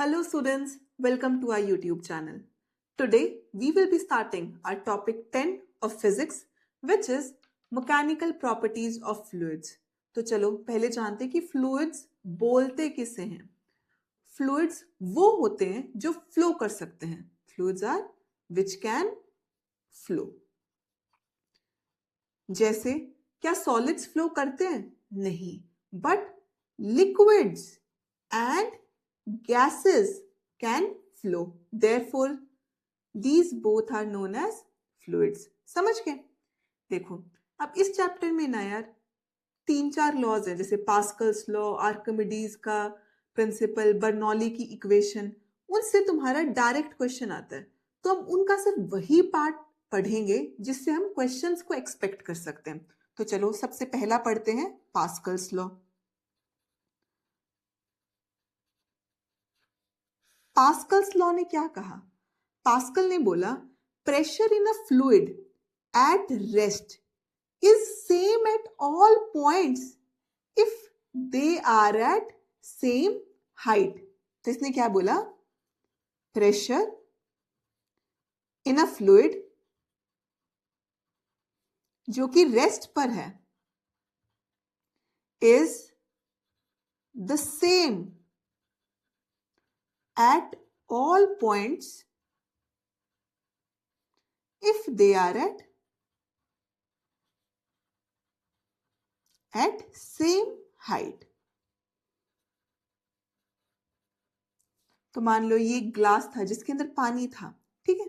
Hello students, welcome to our YouTube channel. Today we will be starting our topic 10 of physics which is mechanical properties of fluids. तो चलो पहले जानते हैं कि fluids बोलते किसे हैं. Fluids वो होते हैं जो flow कर सकते हैं. Fluids are which can flow. जैसे क्या solids flow करते हैं? नहीं. But liquids and gases can flow. Therefore, these both are known as fluids. समझ गए? देखो, अब इस चैप्टर में ना यार 3-4 लॉज हैं, जैसे पास्कल्स लॉ, आर्किमिडीज का प्रिंसिपल, बर्नौली की इक्वेशन, उनसे तुम्हारा डायरेक्ट क्वेश्चन आता है. तो हम उनका सिर्फ वही पार्ट पढ़ेंगे जिससे हम क्वेश्चंस को एक्सपेक्ट कर सकते हैं. तो चलो सबसे पहला पढ़ते हैं पास्कल्स लॉ. पास्कल्स लॉ ने क्या कहा? पास्कल ने बोला pressure in a fluid at rest is same at all points if they are at same height. तो इसने क्या बोला? प्रेशर इन अ फ्लूइड जो कि रेस्ट पर है is the same at all points if they are at same height. तो मान लो ये ग्लास था जिसके अंदर पानी था, ठीक है.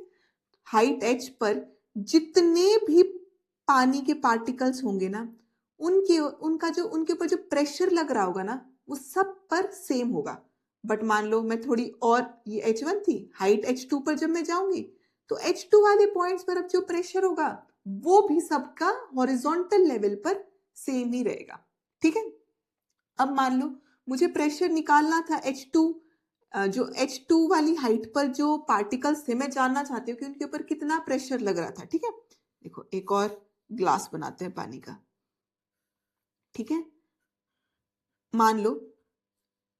हाइट h पर जितने भी पानी के पार्टिकल्स होंगे ना, उनके ऊपर जो प्रेशर लग रहा होगा ना, वो सब पर सेम होगा. बट मान लो मैं थोड़ी और, ये H1 थी, हाइट H2 पर जब मैं जाऊंगी तो H2 वाले पॉइंट्स पर अब जो प्रेशर होगा वो भी सबका हॉरिजॉन्टल लेवल पर सेम ही रहेगा, ठीक है. अब मान लो मुझे प्रेशर निकालना था H2, जो H2 वाली हाइट पर जो पार्टिकल्स थे, मैं जानना चाहती हूँ कि उनके ऊपर कितना प्रेशर लग रहा था, ठीक है. देखो एक और ग्लास बनाते हैं पानी का, ठीक है. मान लो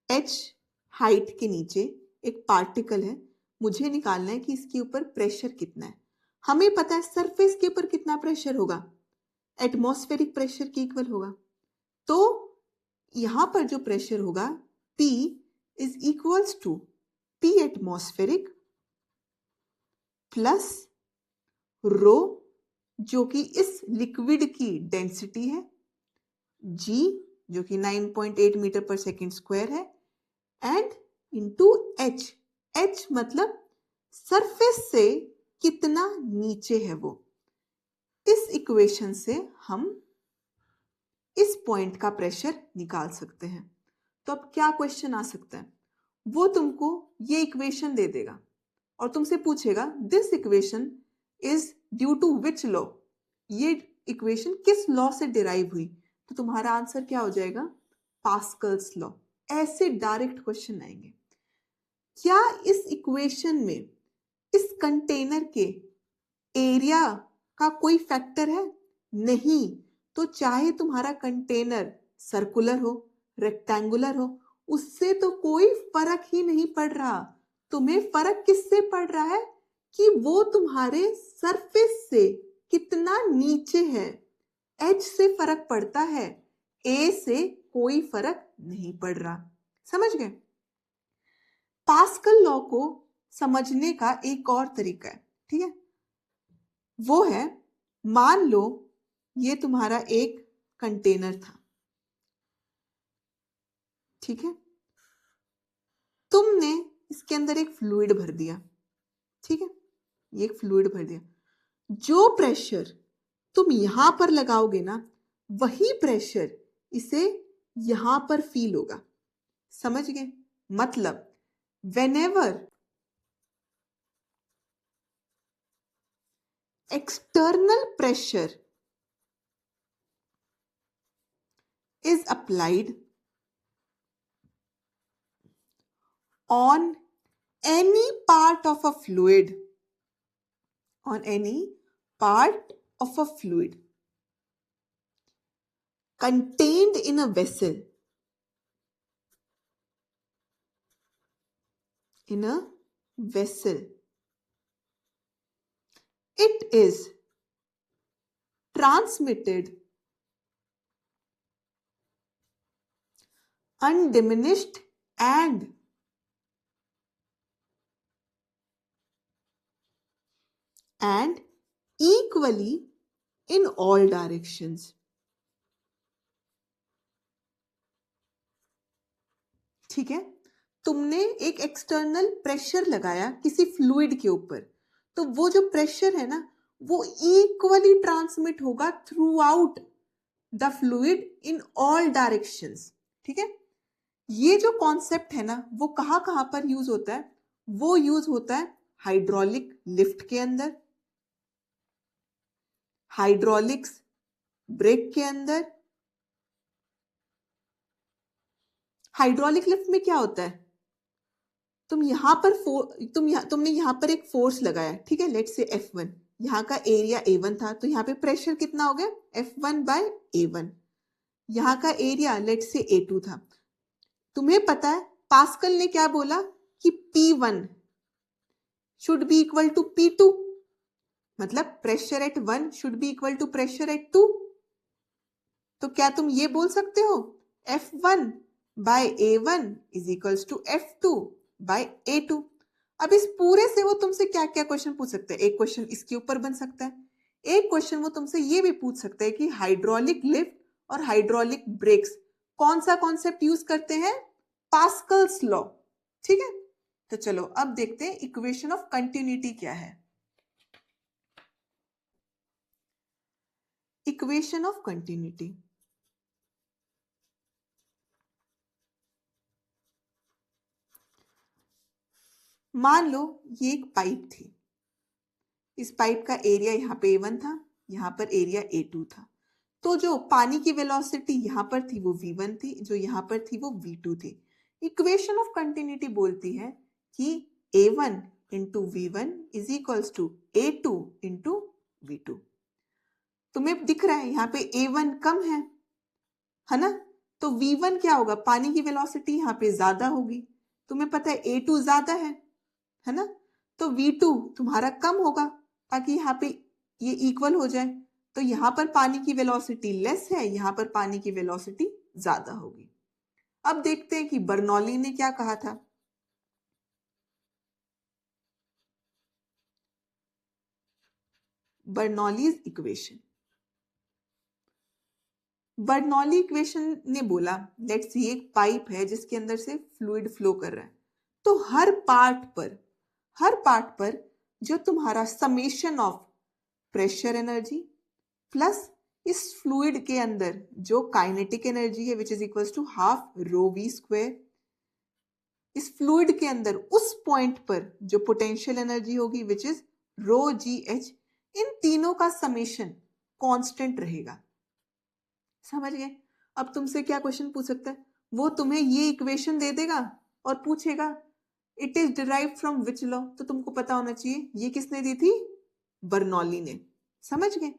H हाइट के नीचे एक पार्टिकल है, मुझे निकालना है कि इसके ऊपर प्रेशर कितना है. हमें पता है सरफेस के ऊपर कितना प्रेशर होगा, एटमॉस्फेरिक प्रेशर के इक्वल होगा. तो यहां पर जो प्रेशर होगा P is equals to P atmospheric plus rho जो कि इस लिक्विड की डेंसिटी है, G जो कि 9.8 मीटर पर सेकेंड स्क्वायर है, एंड इंटू H. H मतलब सरफेस से कितना नीचे है वो. इस इक्वेशन से हम इस पॉइंट का प्रेशर निकाल सकते हैं. तो अब क्या क्वेश्चन आ सकता है? वो तुमको ये इक्वेशन दे देगा और तुमसे पूछेगा this equation is due to which law. ये इक्वेशन किस लॉ से डिराइव हुई? तो तुम्हारा आंसर क्या हो जाएगा? Pascal's law. ऐसे डायरेक्ट क्वेश्चन आएंगे. क्या इस इक्वेशन में इस कंटेनर के एरिया का कोई फैक्टर है? नहीं. तो चाहे तुम्हारा कंटेनर सर्कुलर हो, रेक्टेंगुलर हो, उससे तो कोई फर्क ही नहीं पड़ रहा. तुम्हें फर्क किससे पड़ रहा है? कि वो तुम्हारे सरफेस से कितना नीचे है. H से फर्क पड़ता है, A से कोई फर्क नहीं पड़ रहा. समझ गए? पास्कल लॉ को समझने का एक और तरीका है, ठीक है. वो है, मान लो ये तुम्हारा एक कंटेनर था, ठीक है. तुमने इसके अंदर एक फ्लूइड भर दिया, ठीक है. ये एक फ्लूइड भर दिया. जो प्रेशर तुम यहां पर लगाओगे ना, वही प्रेशर इसे यहां पर फील होगा. समझ गए? मतलब whenever external pressure is applied on any part of a fluid, contained in a vessel, in a vessel, it is transmitted undiminished and equally in all directions. ठीक है, तुमने एक एक्सटर्नल प्रेशर लगाया किसी फ्लूइड के ऊपर, तो वो जो प्रेशर है ना वो इक्वली ट्रांसमिट होगा through out the fluid in all directions. ठीक है, ये जो कॉन्सेप्ट है ना वो कहाँ कहाँ पर यूज होता है? वो यूज होता है हाइड्रोलिक लिफ्ट के अंदर, हाइड्रोलिक्स ब्रेक के अंदर। हाइड्रोलिक लिफ्ट में क्या होता है? तुमने यहाँ पर एक फोर्स लगाया, ठीक है, लेट्स से F1, यहाँ का एरिया A1 था, तो यहाँ पे प्रेशर कितना हो गया? F1 by A1। यहाँ का एरिया लेट्स से A2 था। तुम्हें पता है पास्कल ने क्या बोला कि P1 should be equal to P2, मतलब pressure at 1 should be equal to pressure at 2। तो क्या तुम ये बोल सकते हो F1 by A1 is equals to F2 by A2? अब इस पूरे से वो तुमसे क्या क्या क्वेश्चन पूछ सकते हैं? एक क्वेश्चन इसके ऊपर बन सकता है, एक क्वेश्चन वो तुमसे ये भी पूछ सकते हैं कि हाइड्रोलिक लिफ्ट और हाइड्रोलिक ब्रेक्स कौन सा कॉन्सेप्ट यूज करते हैं? Pascal's law. ठीक है, तो चलो अब देखते हैं इक्वेशन ऑफ कंटिन्यूटी क्या है। इक्वेशन ऑफ कंटिन्यूटी, मान लो ये एक पाइप थी, इस पाइप का एरिया यहाँ पे A1 था, यहाँ पर एरिया A2 था, तो जो पानी की वेलोसिटी यहाँ पर थी वो V1 थी, जो यहाँ पर थी वो V2 थी। इक्वेशन ऑफ कंटिन्यूटी बोलती है कि A1 into V1 is equals to A2 into V2। तुम्हें दिख रहा है यहाँ पे A1 कम है ना, तो V1 क्या होगा? पानी की वेलोसिटी यहाँ पे ज्यादा होगी, तुम्हें पता है A2 ज्यादा है ना, तो V2 तुम्हारा कम होगा ताकि यहाँ पे ये इक्वल हो जाए। तो यहाँ पर पानी की वेलोसिटी लेस है, यहाँ पर पानी की वेलोसिटी ज्यादा होगी। अब देखते हैं कि बर्नौली ने क्या कहा था। बर्नौलीज इक्वेशन, बर्नौली इक्वेशन ने बोला लेट्स सी एक पाइप है जिसके अंदर से फ्लूइड फ्लो कर रहा है, तो हर पार्ट पर जो तुम्हारा summation of pressure energy plus इस फ्लूइड के अंदर जो काइनेटिक एनर्जी है which is equals to half rho v square, इस फ्लूइड के अंदर उस पॉइंट पर जो पोटेंशियल एनर्जी होगी which is row g H, इन तीनों का समेशन कांस्टेंट रहेगा। समझ गए? अब तुमसे क्या क्वेश्चन पूछ सकता है? वो तुम्हें ये इक्वेशन दे देगा और पूछेगा it is derived from which law, तो तुमको पता होना चाहिए ये किसने दी थी? बर्नौली ने। समझ गए?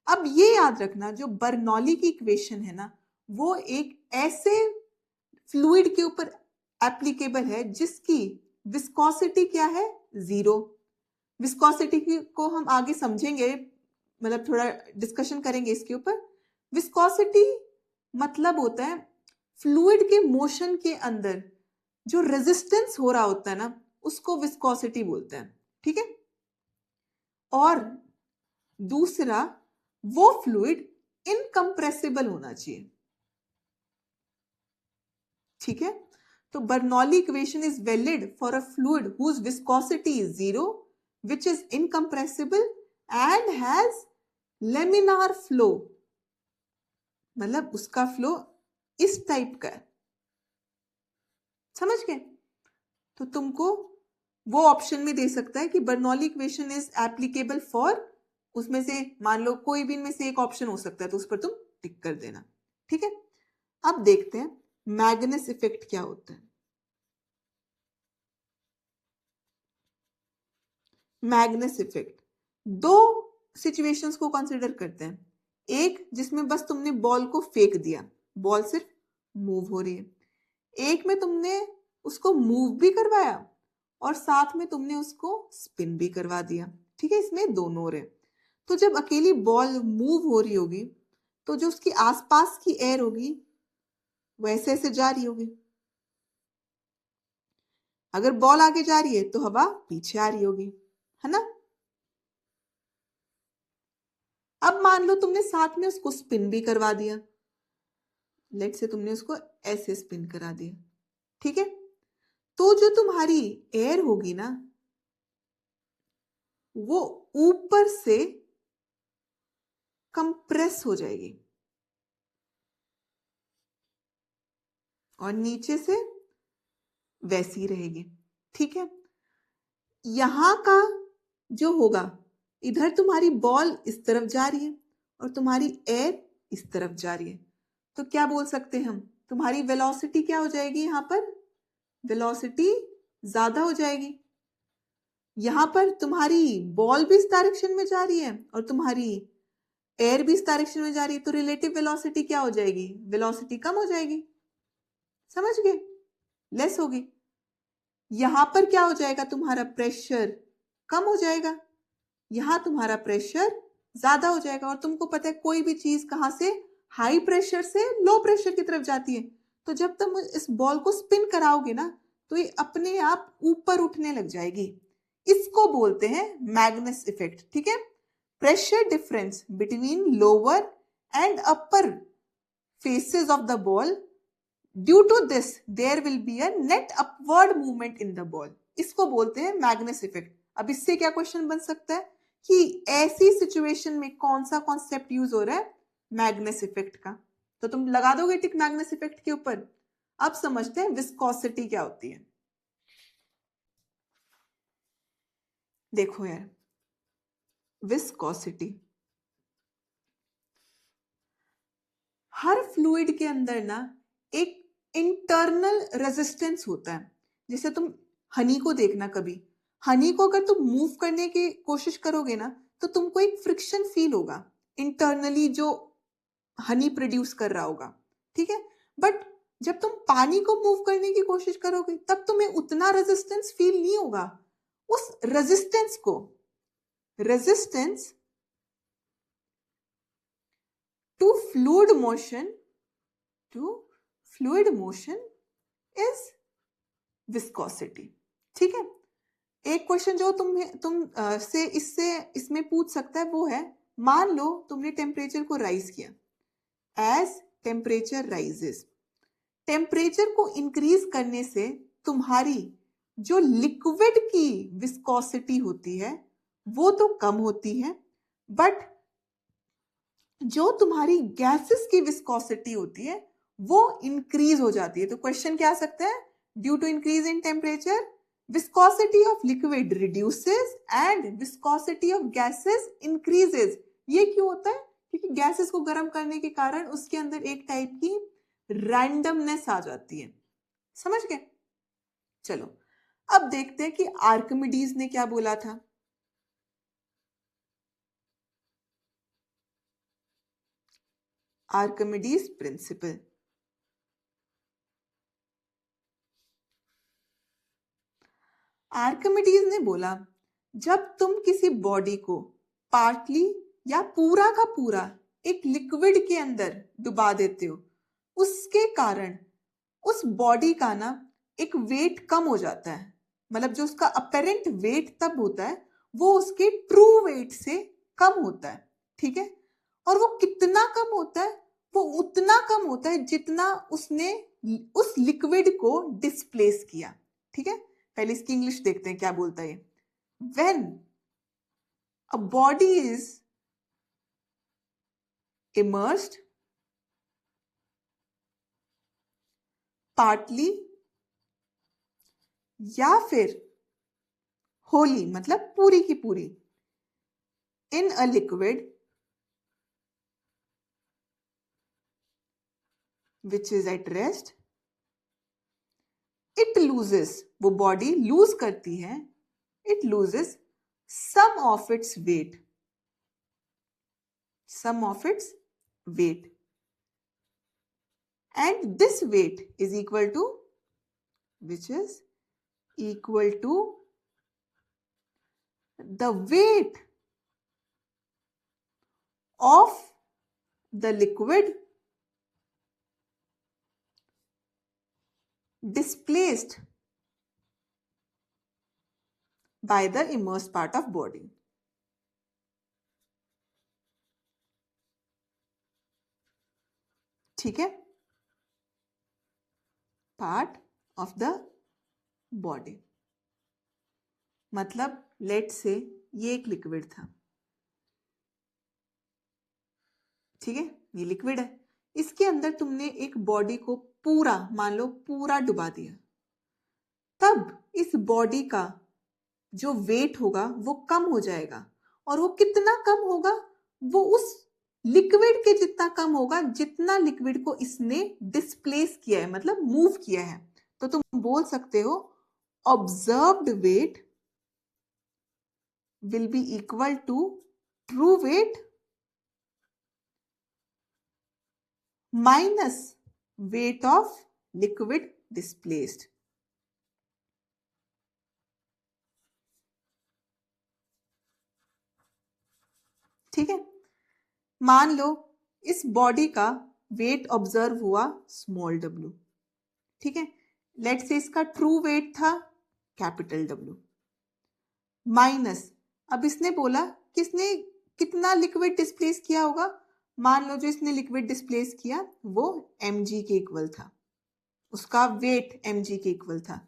अब ये याद रखना जो बर्नौली की इक्वेशन है ना वो एक ऐसे फ्लूइड के ऊपर एप्लीकेबल है जिसकी विस्कोसिटी क्या है? 0। विस्कोसिटी को हम आगे समझेंगे, मतलब थोड़ा डिस्कशन करेंगे इसके ऊपर। विस्कोसिटी मतलब होता है फ्लूइड के मोशन के अंदर जो रेजिस्टेंस हो रहा होता है ना उसको विस्कोसिटी बोलते हैं। ठीक है, और दूसरा वो फ्लूइड इनकम्प्रेसिबल होना चाहिए। ठीक है, तो Bernoulli equation is valid for a fluid whose viscosity is 0 which is incompressible and has laminar flow, मतलब उसका फ्लो इस टाइप का है। समझ गए? तो तुमको वो ऑप्शन में दे सकता है कि Bernoulli equation is applicable for, उसमें से मान लो कोई भी इनमें से एक ऑप्शन हो सकता है तो उस पर तुम टिक कर देना। ठीक है, अब देखते हैं मैग्नस इफेक्ट क्या होता है। मैग्नस इफेक्ट दो सिचुएशंस को कंसिडर करते हैं, एक जिसमें बस तुमने बॉल को फेंक दिया, बॉल सिर्फ मूव हो रही है, एक में तुमने उसको मूव भी करवाया और साथ में तुमने उसको स्पिन भी करवा दिया। ठीक है, इसमें दोनों हो रहे। तो जब अकेली बॉल मूव हो रही होगी तो जो उसकी आसपास की एयर होगी वो ऐसे ऐसे जा रही होगी। अगर बॉल आगे जा रही है तो हवा पीछे आ रही होगी, है ना। अब मान लो तुमने साथ में उसको स्पिन भी करवा दिया। लेट से तुमने उसको ऐसे स्पिन करा दिया। ठीक है, तो जो तुम्हारी एयर होगी ना वो ऊपर से कंप्रेस हो जाएगी और नीचे से वैसी रहेगी। ठीक है, यहां का जो होगा, इधर तुम्हारी बॉल इस तरफ जा रही है और तुम्हारी एयर इस तरफ जा रही है, तो क्या बोल सकते हैं हम, तुम्हारी वेलोसिटी क्या हो जाएगी, यहां पर वेलोसिटी ज्यादा हो जाएगी। यहां पर तुम्हारी बॉल भी इस डायरेक्शन में जा रही है और तुम्हारी एयर भी इस डायरेक्शन में जा रही है, तो रिलेटिव वेलोसिटी क्या हो जाएगी, वेलोसिटी कम हो जाएगी। समझ गए, लेस होगी। यहां पर क्या हो जाएगा, तुम्हारा प्रेशर कम हो जाएगा, यहां तुम्हारा प्रेशर ज्यादा हो जाएगा। और तुमको पता है कोई भी चीज कहां से हाई प्रेशर से लो प्रेशर की तरफ जाती है, तो जब तुम इस बॉल को स्पिन कराओगे ना तो ये अपने आप ऊपर उठने लग जाएगी। इसको बोलते हैं मैग्नस इफेक्ट। ठीक है, pressure difference between lower and upper faces of the ball, due to this there will be a net upward movement in the ball. इसको बोलते हैं मैग्नस इफेक्ट। अब इससे क्या क्वेश्चन बन सकता है कि ऐसी सिचुएशन में कौन सा कॉन्सेप्ट यूज हो रहा है, मैग्नस इफेक्ट का। तो तुम लगा दोगे टिक मैग्नस इफेक्ट के ऊपर। अब समझते हैं विस्कोसिटी क्या होती है। देखो यार, विस्कोसिटी, हर फ्लूइड के अंदर ना एक इंटरनल रेजिस्टेंस होता है। जैसे तुम हनी को देखना, कभी हनी को अगर तुम मूव करने की कोशिश करोगे ना तो तुमको एक फ्रिक्शन फील होगा इंटरनली, जो हनी प्रोड्यूस कर रहा होगा। ठीक है, बट जब तुम पानी को मूव करने की कोशिश करोगे तब तुम्हें उतना रेजिस्टेंस फील नहीं होगा। उस resistance to fluid motion is viscosity. ठीक है, एक क्वेश्चन जो से इसमें पूछ सकता है वो है, मान लो तुमने टेम्परेचर को राइज किया। एज टेम्परेचर राइजेस, टेम्परेचर को इंक्रीज करने से तुम्हारी जो लिक्विड की विस्कोसिटी होती है वो तो कम होती है, बट जो तुम्हारी गैसेस की विस्कोसिटी होती है वो इंक्रीज हो जाती है। तो क्वेश्चन क्या आ सकता है, due to increase in temperature viscosity of liquid reduces and viscosity of gases increases. ये क्यों होता है, क्योंकि गैसेस को गर्म करने के कारण उसके अंदर एक टाइप की रैंडमनेस आ जाती है। समझ गए, चलो अब देखते हैं कि आर्किमिडीज ने क्या बोला था। आर्किमिडीज प्रिंसिपल, आर्किमिडीज ने बोला जब तुम किसी बॉडी को पार्टली या पूरा का पूरा एक लिक्विड के अंदर डुबा देते हो, उसके कारण उस बॉडी का ना एक वेट कम हो जाता है। मतलब जो उसका अपेरेंट वेट तब होता है वो उसके ट्रू वेट से कम होता है। ठीक है, और वो कितना कम होता है, वो उतना कम होता है जितना उसने उस लिक्विड को डिस्प्लेस किया। ठीक है, पहले इसकी इंग्लिश देखते हैं क्या बोलता है। When a body is immersed partly या फिर होली, मतलब पूरी की पूरी, in a liquid which is at rest, it loses, वो बॉडी लूज करती है, it loses some of its weight, some of its weight, and this weight is equal to, which is equal to the weight of the liquid displaced by the immersed part of body. ठीक है, part of the body मतलब late से ये एक liquid था, ठीक है, ये लिक्विड है, इसके अंदर तुमने एक बॉडी को पूरा मान लो पूरा डुबा दिया, तब इस बॉडी का जो वेट होगा वो कम हो जाएगा, और वो कितना कम होगा, वो उस लिक्विड के जितना कम होगा जितना लिक्विड को इसने डिस्प्लेस किया है, मतलब मूव किया है। तो तुम बोल सकते हो observed weight will be equal to true weight minus weight of liquid displaced. ठीक है, मान लो इस बॉडी का वेट ऑब्जर्व हुआ स्मॉल w, ठीक है, लेट से इसका ट्रू वेट था कैपिटल W, माइनस अब इसने बोला कि इसने कितना लिक्विड डिस्प्लेस किया होगा, मान लो जो इसने लिक्विड डिस्प्लेस किया वो mg के इक्वल था, उसका वेट mg के इक्वल था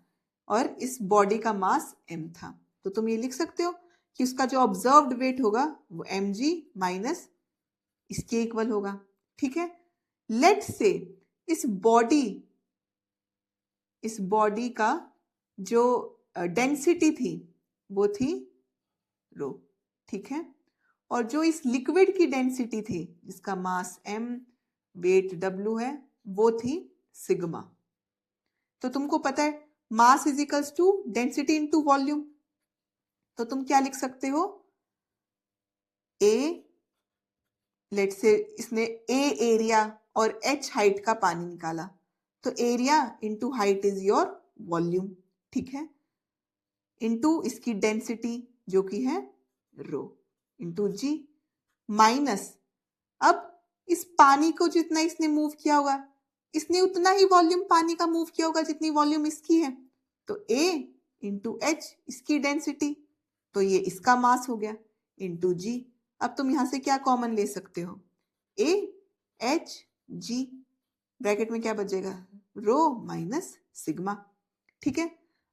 और इस बॉडी का मास m था, तो तुम ये लिख सकते हो कि उसका जो ऑब्जर्व्ड वेट होगा वो mg माइनस इसके इक्वल होगा। ठीक है, लेट से इस बॉडी का जो डेंसिटी थी वो थी रो, ठीक है, और जो इस लिक्विड की डेंसिटी थी जिसका मास m वेट w है वो थी सिग्मा। तो तुमको पता है mass is equals to density into volume, तो तुम क्या लिख सकते हो, A, लेट से इसने A एरिया और H हाइट का पानी निकाला, तो area into height is your volume, ठीक है, इंटू इसकी डेंसिटी जो कि है रो इंटू जी, माइनस अब इस पानी को जितना इसने मूव किया होगा इसने उतना ही वॉल्यूम पानी का मूव किया होगा जितनी वॉल्यूम इसकी है, तो A इंटू H इसकी डेंसिटी, तो ये इसका मास हो गया इंटू जी। अब तुम यहां से क्या कॉमन ले सकते हो, A H G, ब्रैकेट में क्या बचेगा रो माइनस सिग्मा। ठीक है,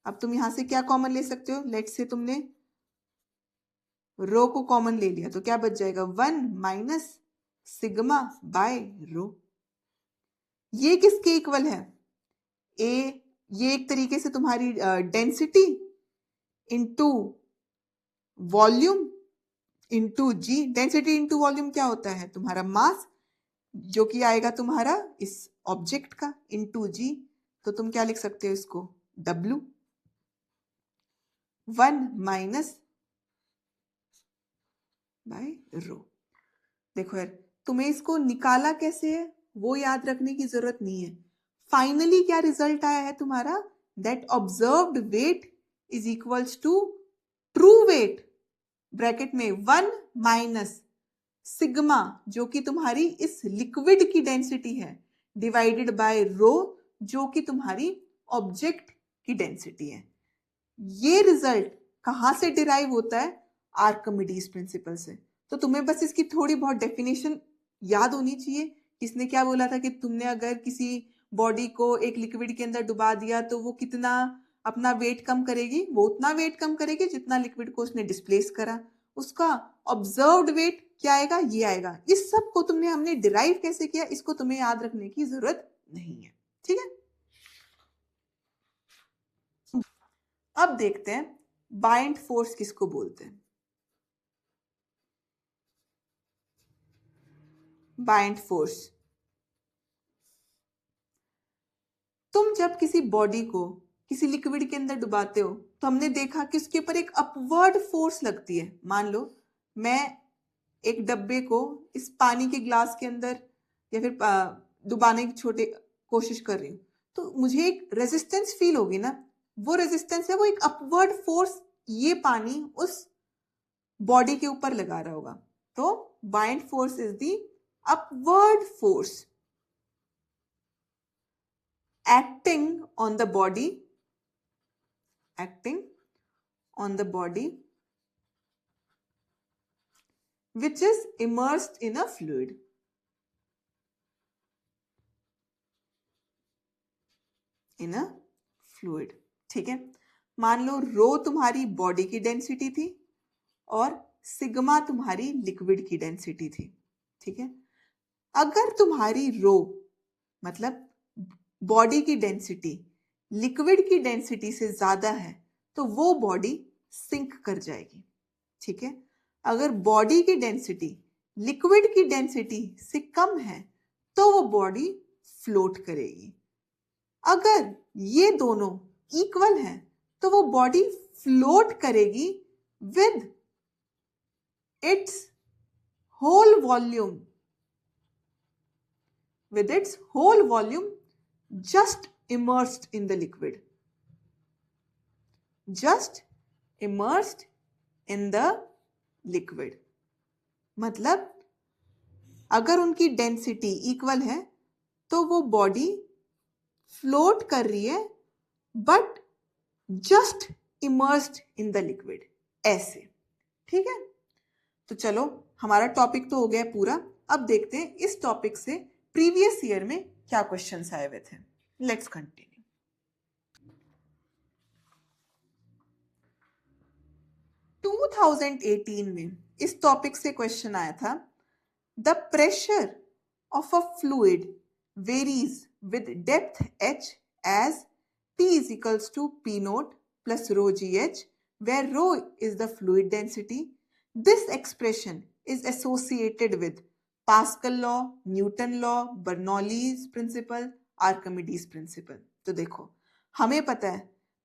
अब तुम यहां से क्या कॉमन ले सकते हो, लेट से तुमने रो को कॉमन ले लिया तो क्या बच जाएगा 1 माइनस सिग्मा बाय रो। ये किसके इक्वल है, ये एक तरीके से तुम्हारी डेंसिटी इंटू वॉल्यूम इंटू जी, डेंसिटी इंटू वॉल्यूम क्या होता है तुम्हारा मास जो कि आएगा तुम्हारा इस ऑब्जेक्ट का इंटू जी, तो तुम क्या लिख सकते हो इसको W, 1 माइनस बाय रो। देखो यार तुम्हें इसको निकाला कैसे है वो याद रखने की जरूरत नहीं है, फाइनली क्या रिजल्ट आया है तुम्हारा, that observed weight is equals to true weight bracket में 1 माइनस सिग्मा जो कि तुम्हारी इस लिक्विड की डेंसिटी है डिवाइडेड बाय रो जो कि तुम्हारी ऑब्जेक्ट की डेंसिटी है। ये रिजल्ट कहां से डिराइव होता है, आर्किमिडीज प्रिंसिपल से। तो तुम्हें बस इसकी थोड़ी बहुत डेफिनेशन याद होनी चाहिए, किसने क्या बोला था कि तुमने अगर किसी बॉडी को एक लिक्विड के अंदर डुबा दिया तो वो कितना अपना वेट कम करेगी, वो उतना वेट कम करेगी जितना लिक्विड को उसने डिस्प्लेस करा, उसका ऑब्जर्व्ड वेट क्या आएगा, ये आएगा। इस सब को हमने डिराइव कैसे किया इसको तुम्हें याद रखने की जरूरत नहीं है। ठीक है, अब देखते हैं बाइंड फोर्स किसको बोलते हैं। बाइंड फोर्स, तुम जब किसी बॉडी को किसी लिक्विड के अंदर डुबाते हो तो हमने देखा कि उसके ऊपर एक अपवर्ड फोर्स लगती है। मान लो मैं एक डब्बे को इस पानी के ग्लास के अंदर या फिर डुबाने की कोशिश कर रही हूँ तो मुझे एक रेजिस्टेंस फील होगी ना, वो रेजिस्टेंस है वो एक अपवर्ड फोर्स ये पानी उस बॉडी के ऊपर लगा रहा होगा। तो bind force is the upward force acting on the body which is immersed in a fluid. ठीक है, मान लो रो तुम्हारी बॉडी की डेंसिटी थी और सिग्मा तुम्हारी लिक्विड की डेंसिटी थी। ठीक है, अगर तुम्हारी रो मतलब बॉडी की डेंसिटी लिक्विड की डेंसिटी से ज्यादा है तो वो बॉडी सिंक कर जाएगी। ठीक है, अगर बॉडी की डेंसिटी लिक्विड की डेंसिटी से कम है तो वो बॉडी फ्लोट करेगी। अगर ये दोनों इक्वल हैं तो वो बॉडी फ्लोट करेगी with its whole volume just immersed in the liquid. मतलब अगर उनकी डेंसिटी इक्वल है तो वो बॉडी फ्लोट कर रही है but just immersed in the liquid, ऐसे। ठीक है, तो चलो हमारा टॉपिक तो हो गया पूरा। अब देखते हैं इस टॉपिक से प्रीवियस ईयर में क्या क्वेश्चंस आए हुए थे। Let's continue. 2018 में इस टॉपिक से क्वेश्चन आया था, the pressure of a fluid varies with depth h as p is equals to p naught plus rho gh, where rho is the fluid density. This expression is associated with Pascal law, Newton law, Bernoulli's principle, Archimedes principle. तो देखो हमें पता है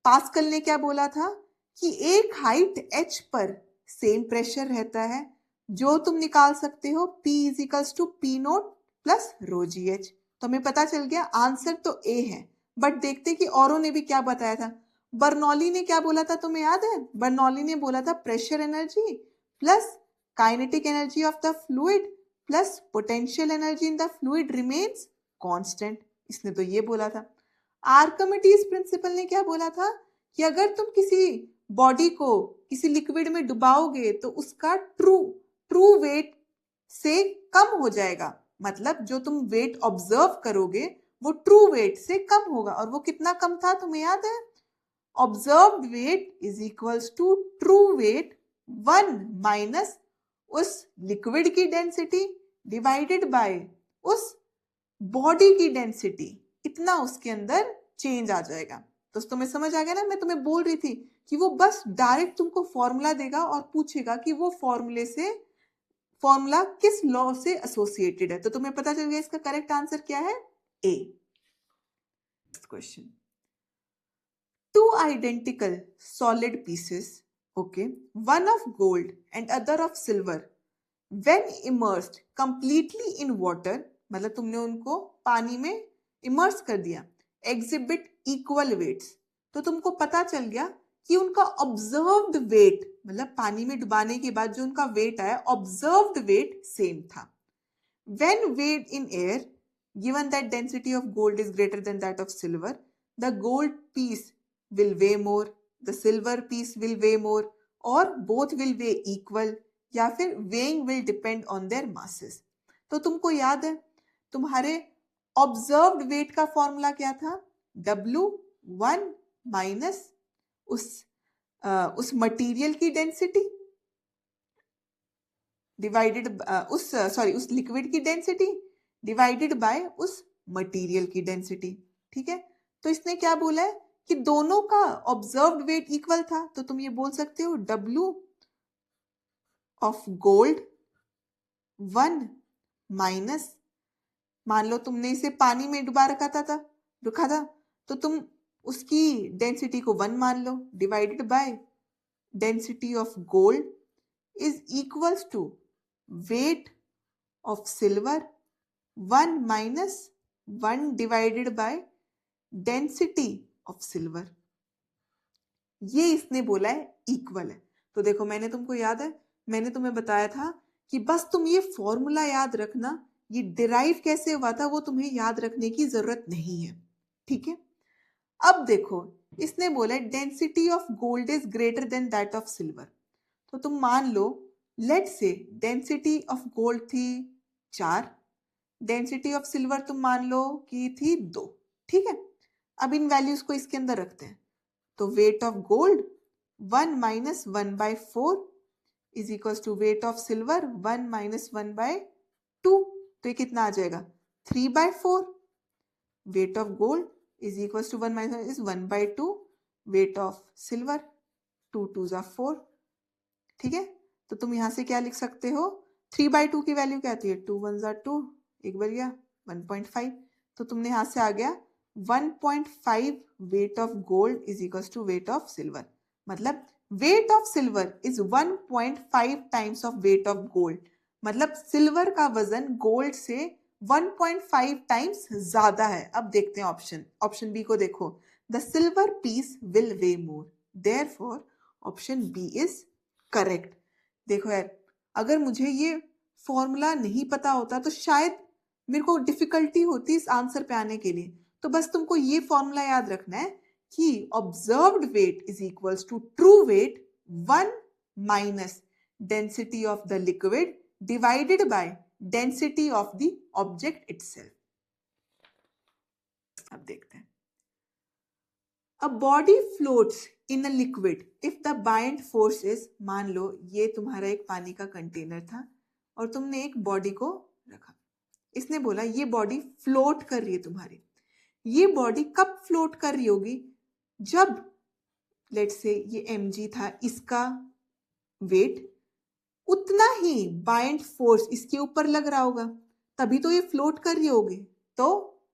pascal ने क्या बोला था कि एक हाइट h पर सेम प्रेशर रहता है जो तुम निकाल सकते हो P is equals to P nought plus rho g h. तो हमें पता चल गया आंसर तो A है, बट देखते कि औरों ने भी क्या बताया था। बर्नौली ने क्या बोला था तुम्हें याद है? बर्नौली ने बोला था pressure energy plus kinetic energy of the fluid plus potential energy in the fluid remains constant. इसने तो ये बोला था। आर्किमिडीज प्रिंसिपल ने क्या बोला था कि अगर तुम किसी बॉडी को किसी लिक्विड में डुबाओगे तो उसका ट्रू वेट से कम हो जाएगा। मतलब जो तुम वेट ऑब्जर्व करोगे वो ट्रू वेट से कम होगा। और वो कितना कम था तुम्हें याद है? Observed weight is equals to true weight 1 minus उस लिक्विड की डेंसिटी डिवाइडेड बाय उस बॉडी की डेंसिटी। इतना उसके अंदर चेंज आ जाएगा। तो तुम्हें समझ आ गया ना? मैं तुम्हें बोल रही थी कि वो बस डायरेक्ट तुमको फॉर्मूला देगा और पूछेगा कि वो फॉर्मूला किस लॉ से एसोसिएटेड है। तो तुम्हें पता चल गया इसका करेक्ट आंसर क्या है, A. Question, two identical solid pieces, okay, one of gold and other of silver, when immersed completely in water, मतलब तुमने उनको पानी में इमर्स कर दिया, exhibit equal weights। तो तुमको पता चल गया कि उनका ऑब्जर्व्ड वेट, मतलब पानी में डुबाने के बाद जो उनका वेट आया, ऑब्जर्व्ड वेट सेम था। when weighed in air, given that density of gold is greater than that of silver, the gold piece will weigh more, the silver piece will weigh more, और both will weigh equal, या फिर weighing will depend on their masses। तो तुमको याद है तुम्हारे observed wait का formula क्या था? W1 माइनस उस मटेरियल की डेंसिटी डिवाइडेड उस लिक्विड की डेंसिटी डिवाइडेड बाय उस मटेरियल की डेंसिटी। ठीक है, तो इसने क्या बोला है कि दोनों का ऑब्जर्व्ड वेट इक्वल था। तो तुम ये बोल सकते हो W ऑफ गोल्ड 1 माइनस, मान लो तुमने इसे पानी में डुबा रखा था तो तुम उसकी डेंसिटी को 1 मान लो, divided by density of gold is equals to weight of silver 1 minus 1 divided by density of silver. ये इसने बोला है इक्वल है। तो देखो मैंने तुमको याद है, मैंने तुम्हें बताया था कि बस तुम ये फॉर्मूला याद रखना, ये डिराइव कैसे हुआ था वो तुम्हें याद रखने की जरूरत नहीं है, ठीक है। अब देखो इसने बोला density of gold is greater than that of silver. तो तुम मान लो, लेट से डेंसिटी ऑफ गोल्ड थी 4, डेंसिटी ऑफ सिल्वर तुम मान लो कि थी 2, ठीक है। अब इन वैल्यूज को इसके अंदर रखते हैं। तो weight of gold 1 minus 1/4 is equal to weight of silver 1 minus 1/2। तो ये कितना आ जाएगा 3/4। Weight of gold is equal to 1 minus is 1/2 weight of silver, 2 2 जा 4, ठीक है। तो तुम यहां से क्या लिख सकते हो, 3/2 की वैल्यू क्या आती है, 2 1 जा 2, एक बार गया 1.5। तो तुमने यहां से आ गया 1.5 weight of gold is equal to weight of silver. मतलब weight of silver is 1.5 times of weight of gold. मतलब सिल्वर का वजन गोल्ड से 1.5 टाइम्स ज्यादा है। अब देखते हैं ऑप्शन बी को देखो, the silver piece will weigh more, therefore option B is correct. देखो यार, अगर मुझे ये फॉर्मूला नहीं पता होता तो शायद मेरे को डिफिकल्टी होती इस आंसर पे आने के लिए। तो बस तुमको ये फॉर्मूला याद रखना है कि observed weight is equals to true weight 1 minus density of the liquid divided by density of the object itself. अब देखते हैं, a body floats in a liquid if the buoyant force is, मान लो ये तुम्हारा एक पानी का कंटेनर था और तुमने एक बॉडी को रखा, इसने बोला ये बॉडी फ्लोट कर रही है तुम्हारी। ये बॉडी कब फ्लोट कर रही होगी, जब लेट से ये mg था, इसका वेट उतना ही बाइंड फोर्स इसके ऊपर लग रहा होगा, तभी तो ये फ्लोट कर रही होगी। तो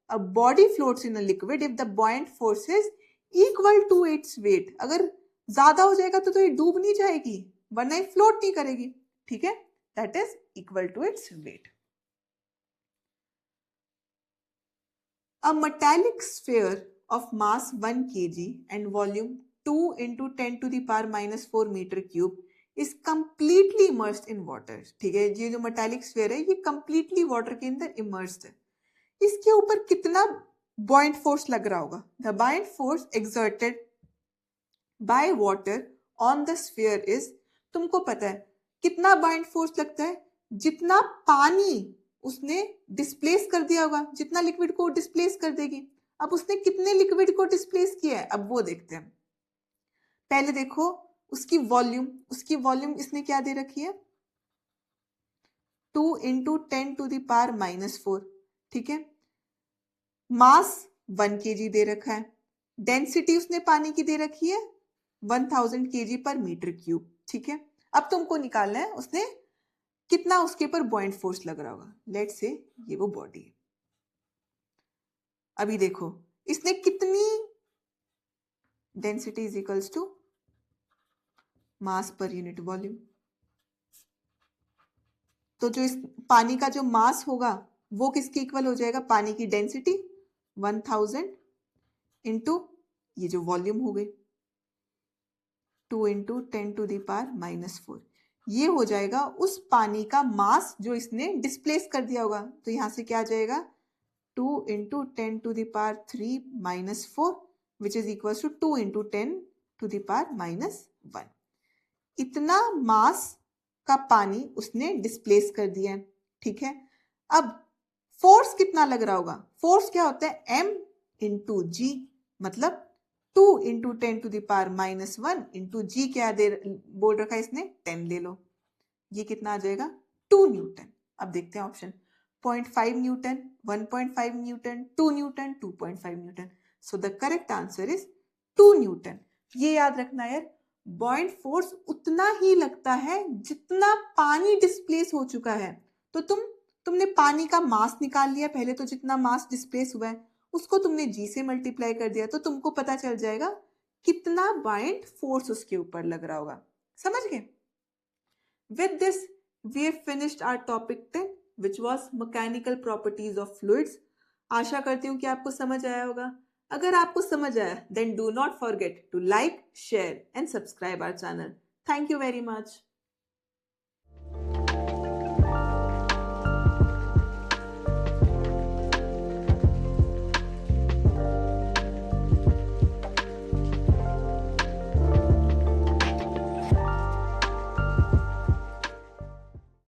a body floats in a liquid if the buoyant force is equal to its weight. अगर ज्यादा हो जाएगा तो ये डूब नहीं जाएगी, वरना ये फ्लोट नहीं करेगी, ठीक है। That is equal to its weight. A metallic sphere of mass 1 kg and volume 2 into 10 to the power minus 4 meter cube is completely immersed in water। ठीक है, ये जो metallic sphere है ये completely water के अंदर immersed है। इसके ऊपर कितना buoyant force लग रहा होगा, the buoyant force exerted by water on the sphere is, तुमको पता है कितना buoyant force लगता है, जितना पानी उसने डिस्प्लेस कर दिया होगा, जितना लिक्विड को डिस्प्लेस कर देगी। अब उसने कितने लिक्विड को डिस्प्लेस किया है, अब वो देखते हैं। पहले देखो उसकी वॉल्यूम इसने क्या दे रखी है, 2 into 10 to the power minus 4, ठीक है। मास 1 kg दे रखा है, डेंसिटी उसने पानी की दे रखी है 1000 kg पर मीटर क्यूब, ठीक है। अब तुमको निकालना है उसने कितना उसके ऊपर बॉइंट फोर्स लग रहा होगा। लेट से ये वो बॉडी है, अभी देखो इसने कितनी, density is equals to mass per unit volume. तो जो इस पानी का जो मास होगा वो किसके इक्वल हो जाएगा, पानी की डेंसिटी 1000 इंटू ये जो वॉल्यूम हो गई 2 into 10 to the power minus 4। ये हो जाएगा उस पानी का मास जो इसने डिस्प्लेस कर दिया होगा। तो यहां से क्या आ जाएगा 2 into 10 to the power 3 minus 4 which is equals to 2 into 10 to the power minus 1। इतना मास का पानी उसने डिस्प्लेस कर दिया है, ठीक है। अब फोर्स कितना लग रहा होगा, फोर्स क्या होता है m into g, मतलब 2 into 10 to the power minus 1 into g क्या दे बोल रखा है इसने 10 ले लो, ये कितना आ जाएगा 2 न्यूटन। अब देखते हैं option, 0.5 Newton, 1.5 Newton, 2 Newton, 2.5 Newton. So the correct answer is 2 Newton. ये याद रखना यार, बॉइंट फोर्स उतना ही लगता है जितना पानी डिस्प्लेस हो चुका है। तो तुमने पानी का मास निकाल लिया पहले, तो जितना मास डिस्प्लेस हुआ है उसको तुमने जी से मल्टीप्लाई कर दिया, तो तुमको पता चल जाएगा कितना बाइंड फोर्स उसके ऊपर लग रहा होगा। समझ गए? With this we have finished our topic 10 which was mechanical properties of fluids। आशा करती हूँ कि आपको समझ आया होगा। अगर आपको समझ आया then do not forget to like, share and subscribe our channel. Thank you very much.